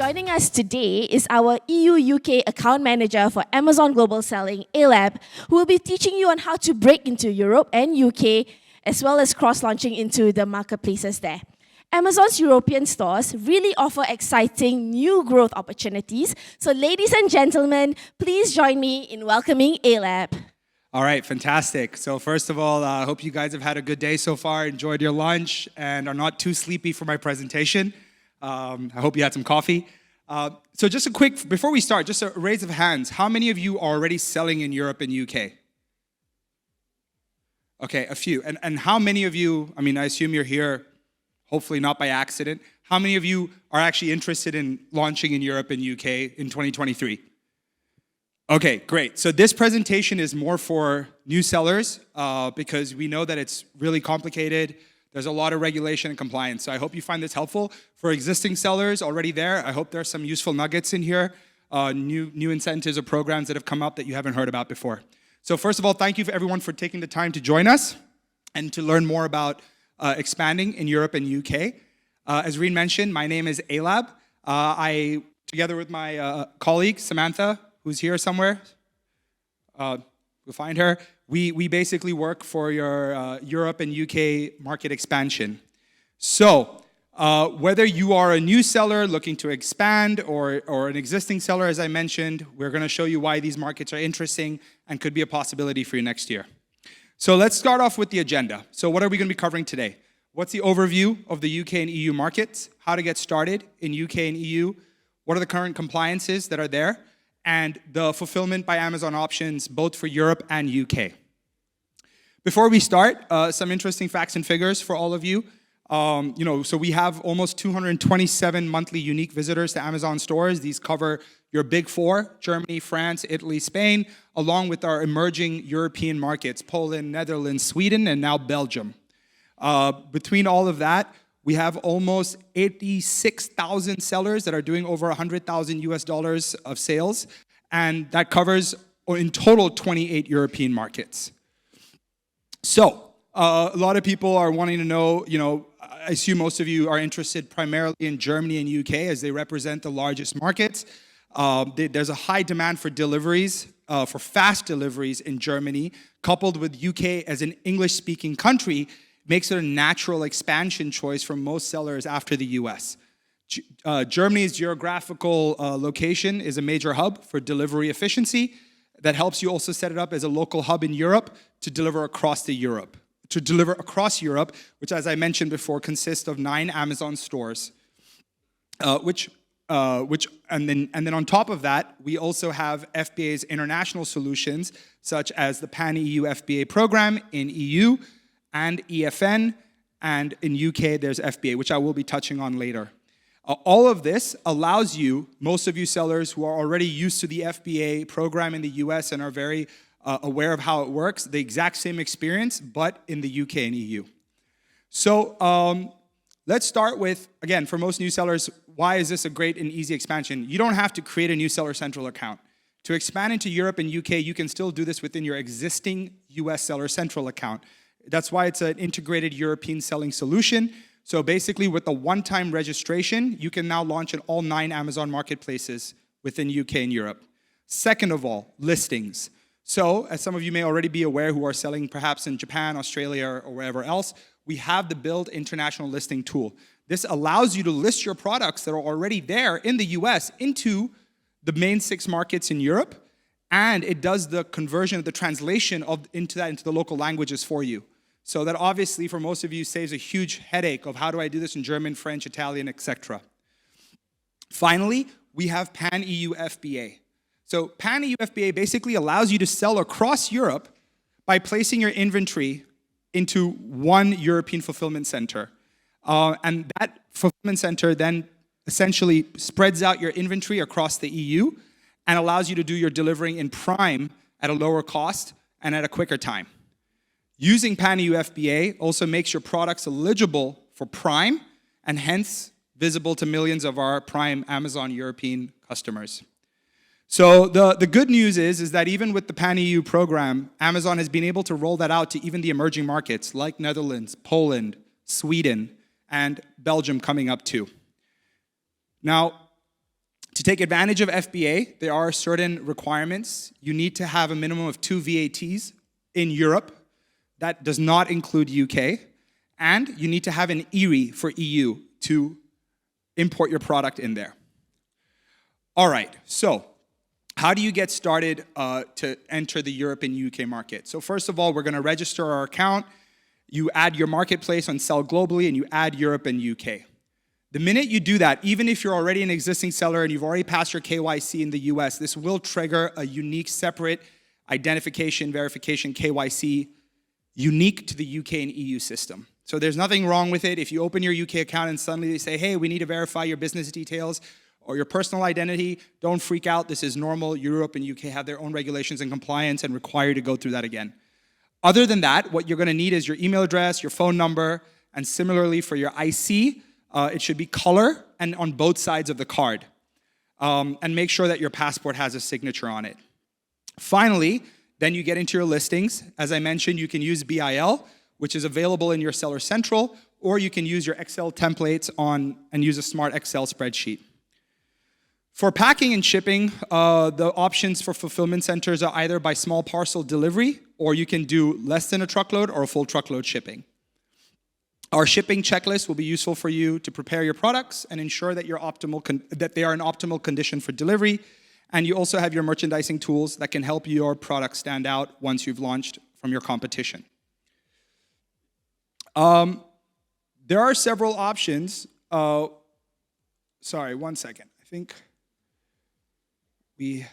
Joining us today is our EU-UK account manager for Amazon Global Selling, Alab, who will be teaching you on how to break into Europe and UK, as well as cross-launching into the marketplaces there. Amazon's European stores really offer exciting new growth opportunities. So ladies and gentlemen, please join me in welcoming Alab. All right, fantastic. So first of all, I hope you guys have had a good day so far, enjoyed your lunch, and are not too sleepy for my presentation. I hope you had some coffee. So just a quick, before we start, just a raise of hands. How many of you are already selling in Europe and UK? Okay, a few. And how many of you, I mean, I assume you're here, hopefully not by accident. How many of you are actually interested in launching in Europe and UK in 2023? Okay, great. So this presentation is more for new sellers because we know that it's really complicated. There's a lot of regulation and compliance. So I hope you find this helpful. For existing sellers already there, I hope there's some useful nuggets in here, new incentives or programs that have come up that you haven't heard about before. So first of all, thank you for everyone for taking the time to join us and to learn more about expanding in Europe and UK. As Reen mentioned, my name is Alab. I, together with my colleague, Samantha, who's here somewhere, we'll find her. We basically work for your Europe and UK market expansion. So whether you are a new seller looking to expand or an existing seller, as I mentioned, we're going to show you why these markets are interesting and could be a possibility for you next year. So let's start off with the agenda. So what are we going to be covering today? What's the overview of the UK and EU markets? How to get started in UK and EU? What are the current compliances that are there? And the fulfillment by Amazon options, both for Europe and UK. Before we start, some interesting facts and figures for all of you. So we have almost 227 monthly unique visitors to Amazon stores. These cover your big four, Germany, France, Italy, Spain, along with our emerging European markets, Poland, Netherlands, Sweden, and now Belgium. Between all of that, we have almost 86,000 sellers that are doing over 100,000 US dollars of sales, and that covers in total 28 European markets. So, a lot of people are wanting to know, I assume most of you are interested primarily in Germany and UK as they represent the largest markets. There's a high demand for deliveries, for fast deliveries in Germany, coupled with UK as an English-speaking country, makes it a natural expansion choice for most sellers after the US. Germany's geographical location is a major hub for delivery efficiency that helps you also set it up as a local hub in Europe to deliver across Europe, which, as I mentioned before, consists of 9 Amazon stores, and then on top of that, we also have FBA's international solutions, such as the Pan-EU FBA program in EU, and EFN, and in UK there's FBA, which I will be touching on later. All of this allows you, most of you sellers who are already used to the FBA program in the US and are very aware of how it works, the exact same experience, but in the UK and EU. So let's start with, again, for most new sellers, why is this a great and easy expansion? You don't have to create a new Seller Central account. To expand into Europe and UK, you can still do this within your existing US Seller Central account. That's why it's an integrated European selling solution. So basically, with a one-time registration, you can now launch in all 9 Amazon marketplaces within UK and Europe. Second of all, listings. So, as some of you may already be aware who are selling perhaps in Japan, Australia, or wherever else, we have the Build International Listing tool. This allows you to list your products that are already there in the US into the main 6 markets in Europe, and it does the conversion, the translation into the local languages for you. So that obviously for most of you saves a huge headache of how do I do this in German, French, Italian, etc. Finally, we have Pan-EU FBA. So Pan-EU FBA basically allows you to sell across Europe by placing your inventory into one European fulfillment center. And that fulfillment center then essentially spreads out your inventory across the EU and allows you to do your delivering in Prime at a lower cost and at a quicker time. Using Pan-EU FBA also makes your products eligible for Prime and hence visible to millions of our Prime Amazon European customers. So the good news is that even with the Pan-EU program, Amazon has been able to roll that out to even the emerging markets like Netherlands, Poland, Sweden, and Belgium coming up too. Now, To take advantage of FBA, there are certain requirements. You need to have a minimum of 2 VATs in Europe. That does not include UK. And you need to have an ERI for EU to import your product in there. All right, so how do you get started to enter the Europe and UK market? So first of all, we're going to register our account. You add your marketplace on Sell Globally, and you add Europe and UK. The minute you do that, even if you're already an existing seller and you've already passed your KYC in the US, this will trigger a unique, separate identification, verification, KYC, unique to the UK and EU system. So there's nothing wrong with it. If you open your UK account and suddenly they say, hey, we need to verify your business details or your personal identity, don't freak out. This is normal. Europe and UK have their own regulations and compliance and require you to go through that again. Other than that, what you're going to need is your email address, your phone number, and similarly for your IC, it should be color and on both sides of the card. And make sure that your passport has a signature on it. Finally, then you get into your listings. As I mentioned, you can use BIL, which is available in your Seller Central, or you can use your Excel templates and use a smart Excel spreadsheet. For packing and shipping, the options for fulfillment centers are either by small parcel delivery, or you can do less than a truckload or a full truckload shipping. Our shipping checklist will be useful for you to prepare your products and ensure that that they are in optimal condition for delivery. And you also have your merchandising tools that can help your product stand out once you've launched from your competition. There are several options. Sorry, one second. I think we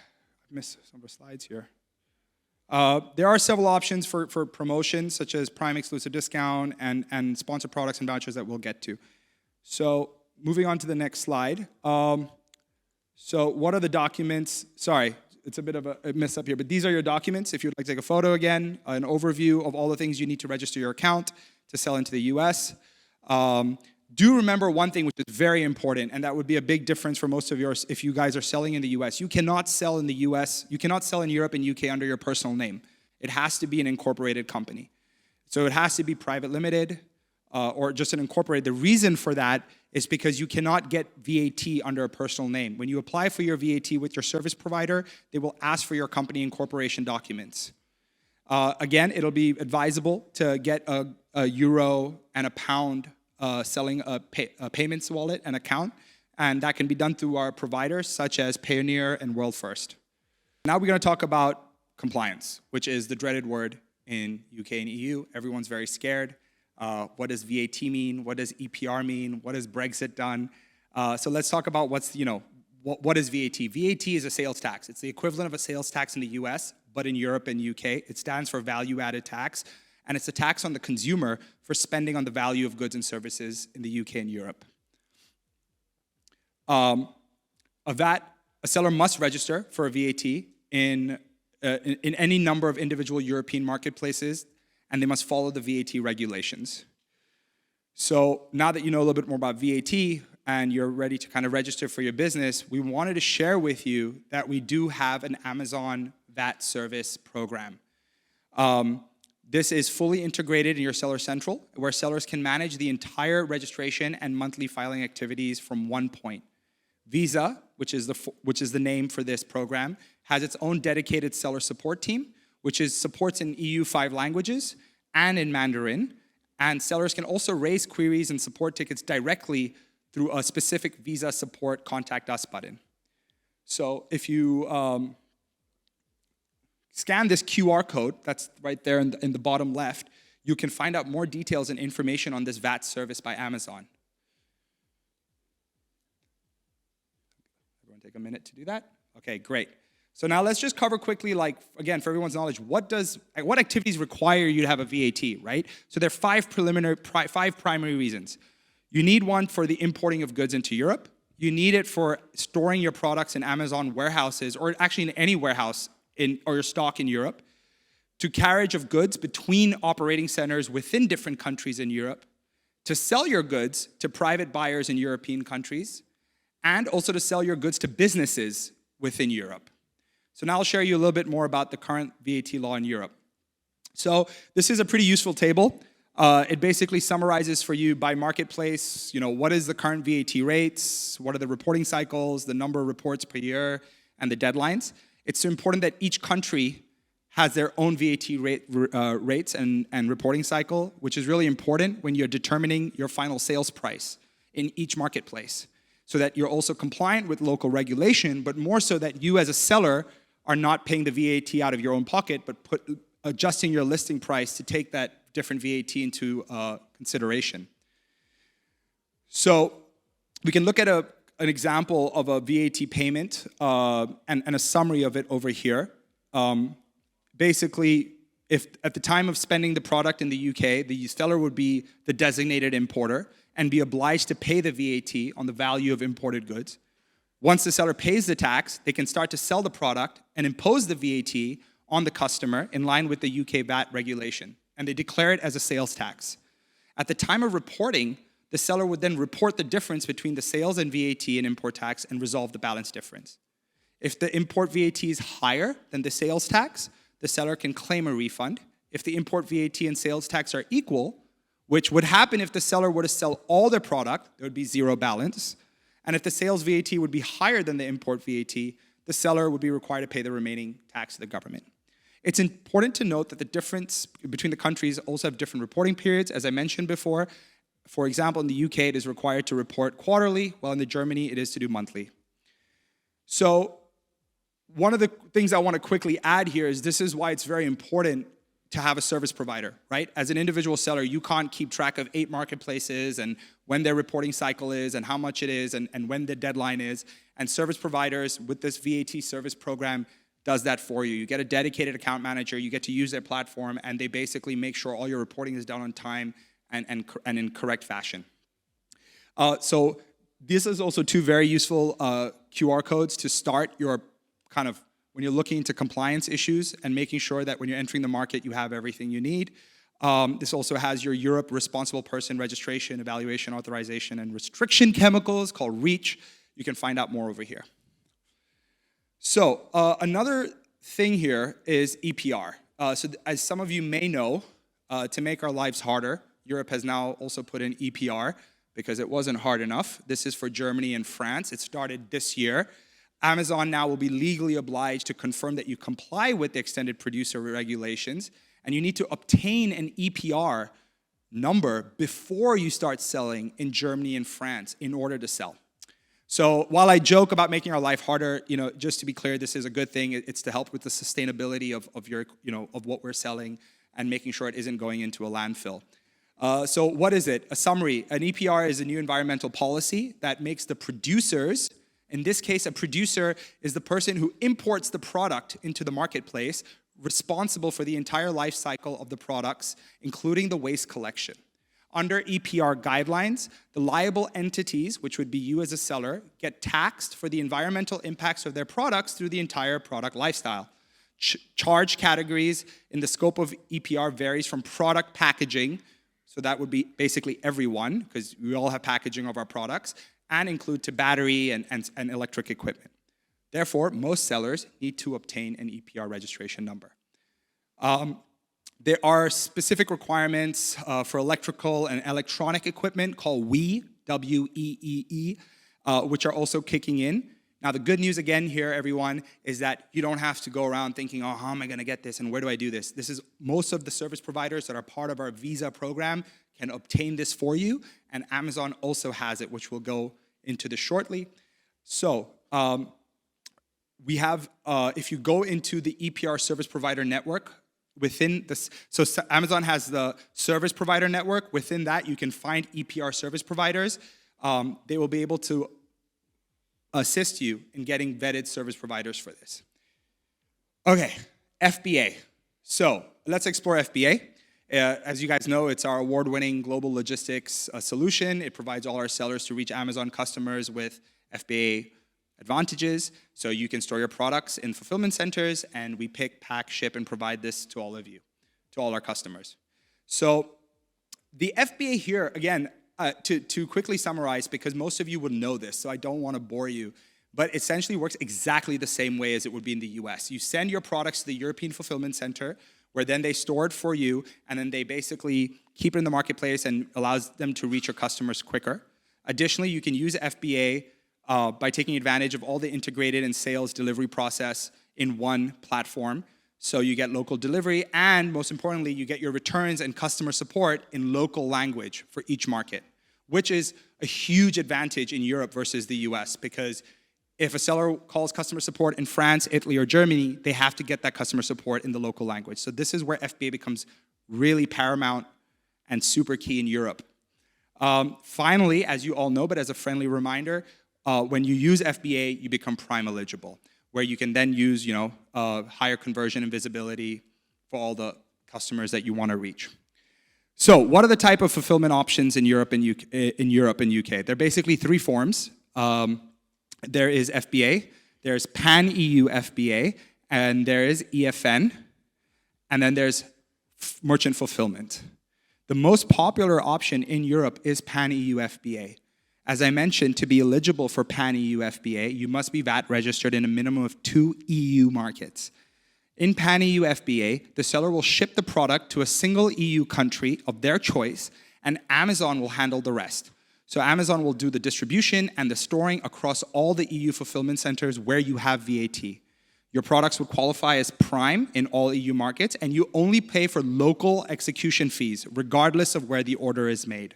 missed some of our slides here. There are several options for promotions, such as Prime exclusive discount and sponsored products and vouchers that we'll get to. So moving on to the next slide. So what are the documents? Sorry, it's a bit of a mess up here, but these are your documents. If you'd like to take a photo again, an overview of all the things you need to register your account to sell into the US. Do remember one thing which is very important, and that would be a big difference for most of yours if you guys are selling in the US. You cannot sell in the US, you cannot sell in Europe and UK under your personal name. It has to be an incorporated company. So it has to be private limited or just an incorporated. The reason for that is because you cannot get VAT under a personal name. When you apply for your VAT with your service provider, they will ask for your company incorporation documents. Again, it'll be advisable to get a euro and a pound selling a payments wallet and account, and that can be done through our providers such as Payoneer and World First. Now we're going to talk about compliance, which is the dreaded word in UK and EU. Everyone's very scared. What does VAT mean? What does EPR mean? What has Brexit done? So let's talk about what is VAT? VAT is a sales tax. It's the equivalent of a sales tax in the US, but in Europe and UK, it stands for value-added tax. And it's a tax on the consumer for spending on the value of goods and services in the UK and Europe. A seller must register for a VAT in any number of individual European marketplaces, and they must follow the VAT regulations. So now that you know a little bit more about VAT and you're ready to kind of register for your business, we wanted to share with you that we do have an Amazon VAT service program. This is fully integrated in your Seller Central, where sellers can manage the entire registration and monthly filing activities from one point. Visa, which is the name for this program, has its own dedicated seller support team, which supports in EU 5 languages and in Mandarin. And sellers can also raise queries and support tickets directly through a specific Visa support Contact Us button. So if you scan this QR code, that's right there in the bottom left, you can find out more details and information on this VAT service by Amazon. Everyone take a minute to do that? Okay, great. So now let's just cover quickly, again, for everyone's knowledge, what activities require you to have a VAT, right? So there are five primary reasons. You need one for the importing of goods into Europe. You need it for storing your products in Amazon warehouses, or actually in any warehouse or your stock in Europe, to carriage of goods between operating centers within different countries in Europe, to sell your goods to private buyers in European countries, and also to sell your goods to businesses within Europe. So now I'll share you a little bit more about the current VAT law in Europe. So this is a pretty useful table. It basically summarizes for you by marketplace, what is the current VAT rates, what are the reporting cycles, the number of reports per year, and the deadlines. It's important that each country has their own VAT rates and reporting cycle, which is really important when you're determining your final sales price in each marketplace, so that you're also compliant with local regulation, but more so that you as a seller are not paying the VAT out of your own pocket, but adjusting your listing price to take that different VAT into consideration. So we can look at an example of a VAT payment and a summary of it over here. Basically, if at the time of spending the product in the UK, the seller would be the designated importer and be obliged to pay the VAT on the value of imported goods. Once the seller pays the tax, they can start to sell the product and impose the VAT on the customer in line with the UK VAT regulation, and they declare it as a sales tax. At the time of reporting, the seller would then report the difference between the sales and VAT and import tax and resolve the balance difference. If the import VAT is higher than the sales tax, the seller can claim a refund. If the import VAT and sales tax are equal, which would happen if the seller were to sell all their product, there would be zero balance. And if the sales VAT would be higher than the import VAT, the seller would be required to pay the remaining tax to the government. It's important to note that the difference between the countries also have different reporting periods, as I mentioned before. For example, in the UK, it is required to report quarterly, while in Germany, it is to do monthly. So one of the things I want to quickly add here is this is why it's very important to have a service provider, right? As an individual seller, you can't keep track of 8 marketplaces and when their reporting cycle is and how much it is and when the deadline is. And service providers with this VAT service program does that for you. You get a dedicated account manager, you get to use their platform, and they basically make sure all your reporting is done on time and in correct fashion. So this is also 2 very useful QR codes to start your when you're looking into compliance issues and making sure that when you're entering the market, you have everything you need. This also has your Europe Responsible Person Registration, Evaluation, Authorization, and Restriction Chemicals called REACH. You can find out more over here. So another thing here is EPR. So as some of you may know, to make our lives harder, Europe has now also put in EPR because it wasn't hard enough. This is for Germany and France. It started this year. Amazon now will be legally obliged to confirm that you comply with the extended producer regulations, and you need to obtain an EPR number before you start selling in Germany and France in order to sell. So while I joke about making our life harder, just to be clear, this is a good thing. It's to help with the sustainability of what we're selling and making sure it isn't going into a landfill. So what is it? A summary. An EPR is a new environmental policy that makes the producers. In this case, a producer is the person who imports the product into the marketplace, responsible for the entire life cycle of the products, including the waste collection. Under EPR guidelines, the liable entities, which would be you as a seller, get taxed for the environmental impacts of their products through the entire product lifestyle. Charge categories in the scope of EPR varies from product packaging, so that would be basically everyone, because we all have packaging of our products, and include to battery and electric equipment. Therefore, most sellers need to obtain an EPR registration number. There are specific requirements for electrical and electronic equipment called WEEE, W-E-E-E, which are also kicking in. Now, the good news again here, everyone, is that you don't have to go around thinking, oh, how am I going to get this and where do I do this? This is most of the service providers that are part of our Visa program can obtain this for you, and Amazon also has it, which we'll go into this shortly. So we have, if you go into the EPR service provider network, within this, so Amazon has the service provider network. Within that, you can find EPR service providers. They will be able to assist you in getting vetted service providers for this. Okay, FBA. So let's explore FBA. As you guys know, it's our award-winning global logistics solution. It provides all our sellers to reach Amazon customers with FBA advantages. So you can store your products in fulfillment centers, and we pick, pack, ship, and provide this to all of you, to all our customers. So the FBA here, again, to quickly summarize, because most of you would know this, so I don't want to bore you, but essentially works exactly the same way as it would be in the US. You send your products to the European Fulfillment Center, where then they store it for you, and then they basically keep it in the marketplace and allows them to reach your customers quicker. Additionally, you can use FBA by taking advantage of all the integrated and sales delivery process in one platform. So you get local delivery, and most importantly, you get your returns and customer support in local language for each market, which is a huge advantage in Europe versus the US, because if a seller calls customer support in France, Italy, or Germany, they have to get that customer support in the local language. So this is where FBA becomes really paramount and super key in Europe. Finally, as you all know, but as a friendly reminder, when you use FBA, you become Prime eligible, where you can then use higher conversion and visibility for all the customers that you want to reach. So what are the type of fulfillment options in Europe and UK? They're basically three forms. There is FBA, there's Pan-EU FBA, and there is EFN, and then there's merchant fulfillment. The most popular option in Europe is Pan-EU FBA. As I mentioned, to be eligible for Pan-EU FBA, you must be VAT registered in a minimum of 2 EU markets. In Pan-EU FBA, the seller will ship the product to a single EU country of their choice, and Amazon will handle the rest. So Amazon will do the distribution and the storing across all the EU fulfillment centers where you have VAT. Your products would qualify as Prime in all EU markets, and you only pay for local execution fees, regardless of where the order is made.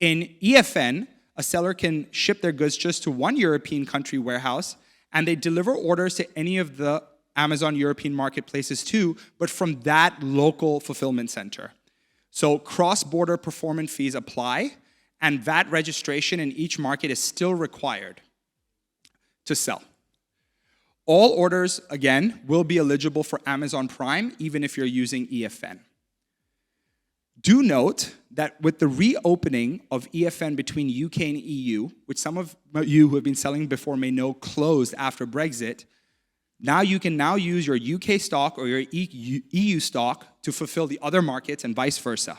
In EFN, a seller can ship their goods just to one European country warehouse, and they deliver orders to any of the Amazon European marketplaces too, but from that local fulfillment center. So cross-border performance fees apply, and VAT registration in each market is still required to sell. All orders, again, will be eligible for Amazon Prime, even if you're using EFN. Do note that with the reopening of EFN between UK and EU, which some of you who have been selling before may know closed after Brexit, now you can now use your UK stock or your EU stock to fulfill the other markets and vice versa.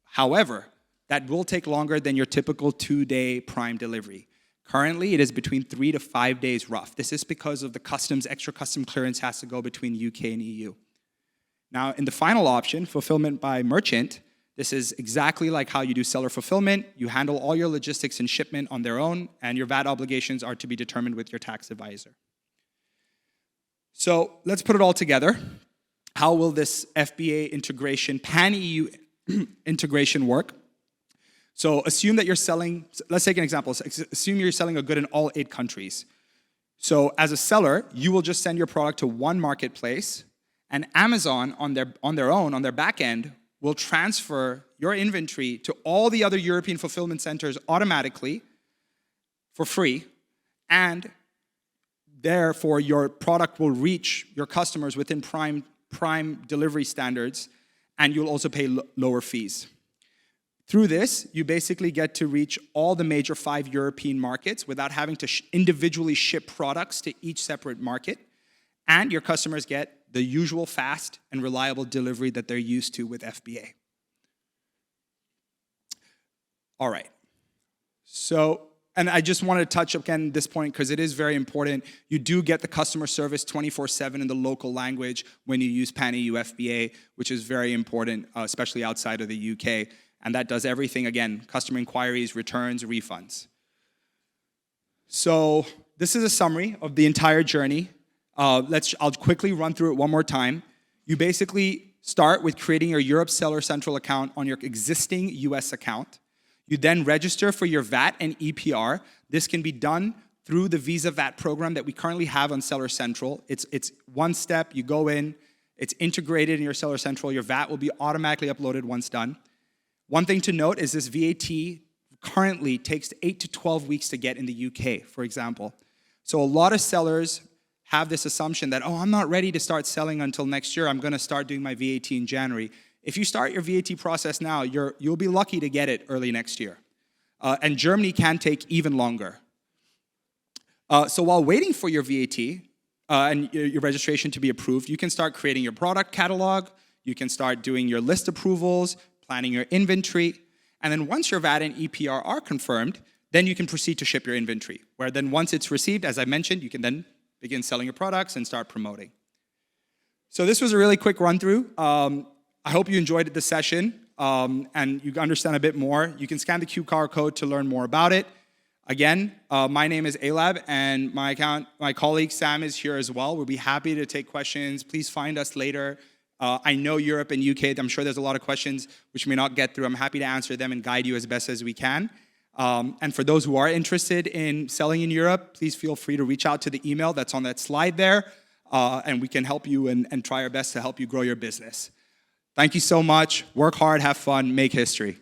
However, that will take longer than your typical 2-day Prime delivery. Currently, it is between 3 to 5 days rough. This is because of the extra custom clearance has to go between UK and EU. Now, in the final option, fulfillment by merchant, this is exactly like how you do seller fulfillment. You handle all your logistics and shipment on their own, and your VAT obligations are to be determined with your tax advisor. So let's put it all together. How will this FBA integration, Pan-EU integration work? So assume that you're selling, let's take an example. Assume you're selling a good in all 8 countries. So as a seller, you will just send your product to one marketplace, and Amazon on their back end will transfer your inventory to all the other European fulfillment centers automatically for free, and therefore your product will reach your customers within prime delivery standards, and you'll also pay lower fees. Through this, you basically get to reach all the major 5 European markets without having to individually ship products to each separate market, and your customers get the usual fast and reliable delivery that they're used to with FBA. All right. So, and I just want to touch again this point because it is very important. You do get the customer service 24/7 in the local language when you use Pan-EU FBA, which is very important, especially outside of the UK. And that does everything, again, customer inquiries, returns, refunds. So this is a summary of the entire journey. I'll quickly run through it one more time. You basically start with creating your Europe Seller Central account on your existing US account. You then register for your VAT and EPR. This can be done through the Visa VAT program that we currently have on Seller Central. It's one step, you go in, it's integrated in your Seller Central, your VAT will be automatically uploaded once done. One thing to note is this VAT currently takes 8 to 12 weeks to get in the UK, for example. So a lot of sellers have this assumption that, oh, I'm not ready to start selling until next year. I'm going to start doing my VAT in January. If you start your VAT process now, you'll be lucky to get it early next year. And Germany can take even longer. So while waiting for your VAT and your registration to be approved, you can start creating your product catalog. You can start doing your list approvals, planning your inventory, and then once your VAT and EPR are confirmed, then you can proceed to ship your inventory, where then once it's received, as I mentioned, you can then begin selling your products and start promoting. So this was a really quick run through. I hope you enjoyed the session and you understand a bit more. You can scan the QR code to learn more about it. Again, my name is Alab, and my colleague Sam is here as well. We'll be happy to take questions. Please find us later. I know Europe and UK, I'm sure there's a lot of questions which we may not get through. I'm happy to answer them and guide you as best as we can. And for those who are interested in selling in Europe, please feel free to reach out to the email that's on that slide there, and we can help you and try our best to help you grow your business. Thank you so much. Work hard, have fun, make history.